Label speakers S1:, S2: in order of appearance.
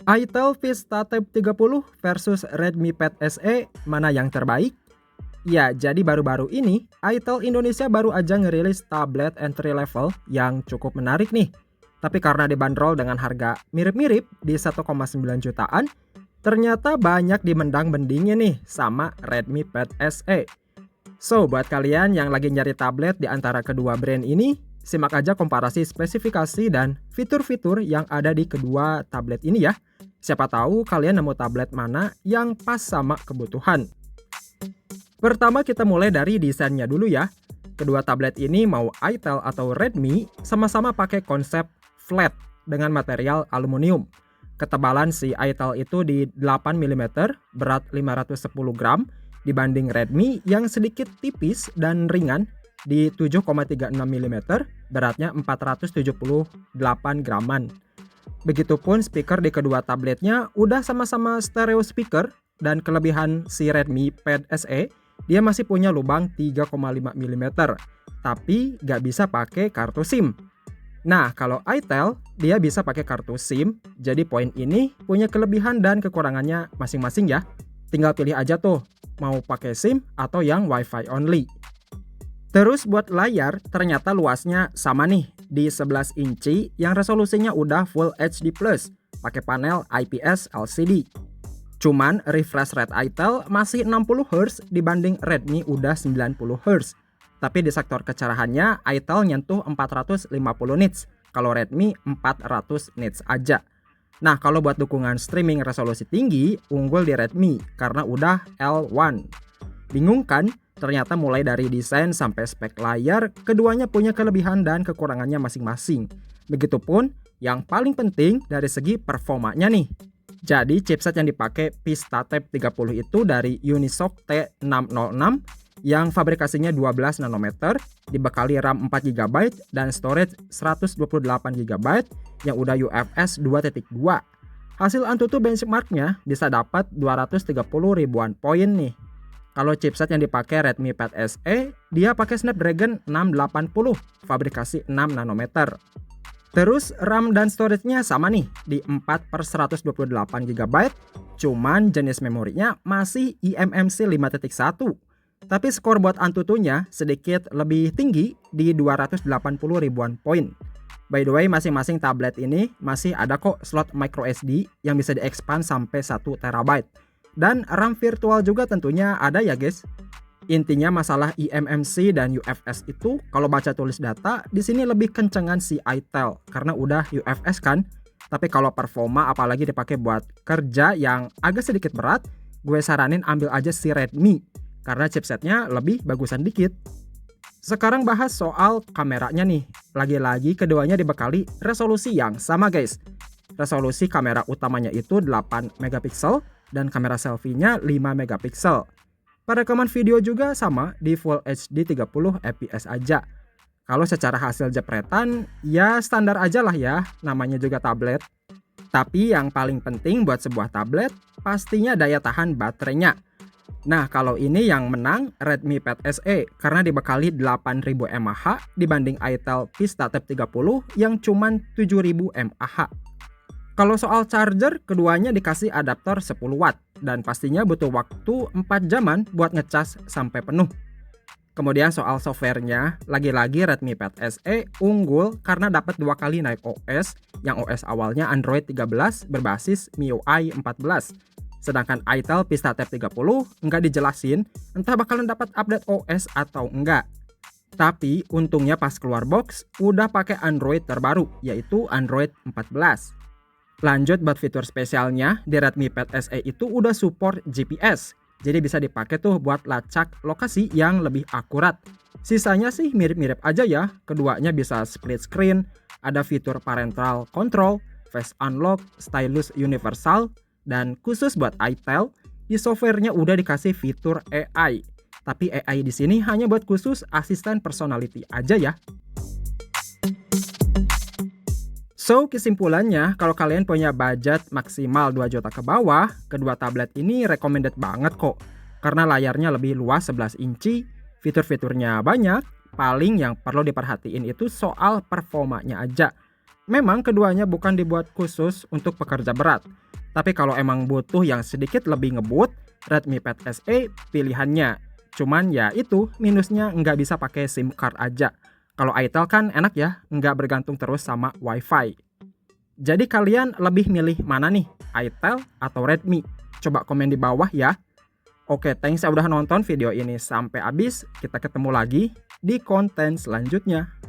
S1: itel Vista Tab 30 versus Redmi Pad SE, mana yang terbaik? Ya, jadi baru-baru ini, itel Indonesia baru aja ngerilis tablet entry level yang cukup menarik nih. Tapi karena dibanderol dengan harga mirip-mirip di 1,9 jutaan, ternyata banyak dimendang-bendingnya nih sama Redmi Pad SE. So, buat kalian yang lagi nyari tablet di antara kedua brand ini, simak aja komparasi spesifikasi dan fitur-fitur yang ada di kedua tablet ini ya. Siapa tahu kalian nemu tablet mana yang pas sama kebutuhan. Pertama kita mulai dari desainnya dulu ya. Kedua tablet ini mau itel atau Redmi sama-sama pakai konsep flat dengan material aluminium. Ketebalan si itel itu di 8 mm, berat 510 gram, dibanding Redmi yang sedikit tipis dan ringan di 7,36 mm, beratnya 478 graman. Begitupun speaker di kedua tabletnya udah sama-sama stereo speaker, dan kelebihan si Redmi Pad SE, dia masih punya lubang 3,5 mm, tapi gak bisa pakai kartu SIM. Nah, kalau itel, dia bisa pakai kartu SIM, jadi poin ini punya kelebihan dan kekurangannya masing-masing ya. Tinggal pilih aja tuh, mau pakai SIM atau yang WiFi only. Terus buat layar, ternyata luasnya sama nih, di 11 inci yang resolusinya udah Full HD+, pakai panel IPS LCD. Cuman refresh rate itel masih 60Hz dibanding Redmi udah 90Hz. Tapi di sektor kecerahannya, itel nyentuh 450 nits, kalau Redmi 400 nits aja. Nah, kalau buat dukungan streaming resolusi tinggi, unggul di Redmi karena udah L1. Bingung kan? Ternyata mulai dari desain sampai spek layar, keduanya punya kelebihan dan kekurangannya masing-masing. Begitupun yang paling penting dari segi performanya nih. Jadi chipset yang dipakai Vista Tab 30 itu dari Unisoc T606 yang fabrikasinya 12 nanometer, dibekali RAM 4GB dan storage 128GB yang udah UFS 2.2. Hasil Antutu benchmarknya bisa dapat 230 ribuan poin nih. Kalau chipset yang dipakai Redmi Pad SE, dia pakai Snapdragon 680, fabrikasi 6 nanometer. Terus RAM dan storage-nya sama nih, di 4/128GB, cuman jenis memorinya masih eMMC 5.1. Tapi skor buat Antutunya sedikit lebih tinggi di 280 ribuan poin. By the way, masing-masing tablet ini masih ada kok slot microSD yang bisa diekspand sampai 1 TB. Dan RAM virtual juga tentunya ada ya guys. Intinya masalah eMMC dan UFS itu kalau baca tulis data di sini lebih kencengan si itel karena udah UFS kan. Tapi kalau performa apalagi dipakai buat kerja yang agak sedikit berat, gue saranin ambil aja si Redmi karena chipsetnya lebih bagusan dikit. Sekarang bahas soal kameranya nih. Lagi-lagi keduanya dibekali resolusi yang sama guys. Resolusi kamera utamanya itu 8 megapiksel dan kamera selfie-nya 5 megapiksel. Perekaman video juga sama di Full HD 30 fps aja. Kalau secara hasil jepretan, ya standar aja lah ya, namanya juga tablet. Tapi yang paling penting buat sebuah tablet, pastinya daya tahan baterainya. Nah, kalau ini yang menang Redmi Pad SE karena dibekali 8000 mAh dibanding itel Vista Tab 30 yang cuman 7000 mAh. Kalau soal charger, keduanya dikasih adaptor 10 watt dan pastinya butuh waktu 4 jaman buat ngecas sampai penuh. Kemudian soal softwarenya, lagi-lagi Redmi Pad SE unggul karena dapat 2 kali naik OS, yang OS awalnya Android 13 berbasis MIUI 14. Sedangkan itel Vista Tab 30 nggak dijelasin entah bakalan dapat update OS atau enggak. Tapi untungnya pas keluar box udah pakai Android terbaru, yaitu Android 14. Lanjut buat fitur spesialnya, di Redmi Pad SE itu udah support GPS. Jadi bisa dipakai tuh buat lacak lokasi yang lebih akurat. Sisanya sih mirip-mirip aja ya, keduanya bisa split screen, ada fitur parental control, face unlock, stylus universal, dan khusus buat itel, di softwarenya udah dikasih fitur AI. Tapi AI di sini hanya buat khusus asisten personality aja ya. So, kesimpulannya, kalau kalian punya budget maksimal 2 juta ke bawah, kedua tablet ini recommended banget kok. Karena layarnya lebih luas 11 inci, fitur-fiturnya banyak, paling yang perlu diperhatiin itu soal performanya aja. Memang keduanya bukan dibuat khusus untuk pekerja berat, Tapi kalau emang butuh yang sedikit lebih ngebut, Redmi Pad SE pilihannya. Cuman ya itu, minusnya nggak bisa pakai SIM card aja. Kalau itel kan enak ya, nggak bergantung terus sama WiFi. Jadi kalian lebih milih mana nih, itel atau Redmi? Coba komen di bawah ya. Oke, thanks ya udah nonton video ini sampai habis. Kita ketemu lagi di konten selanjutnya.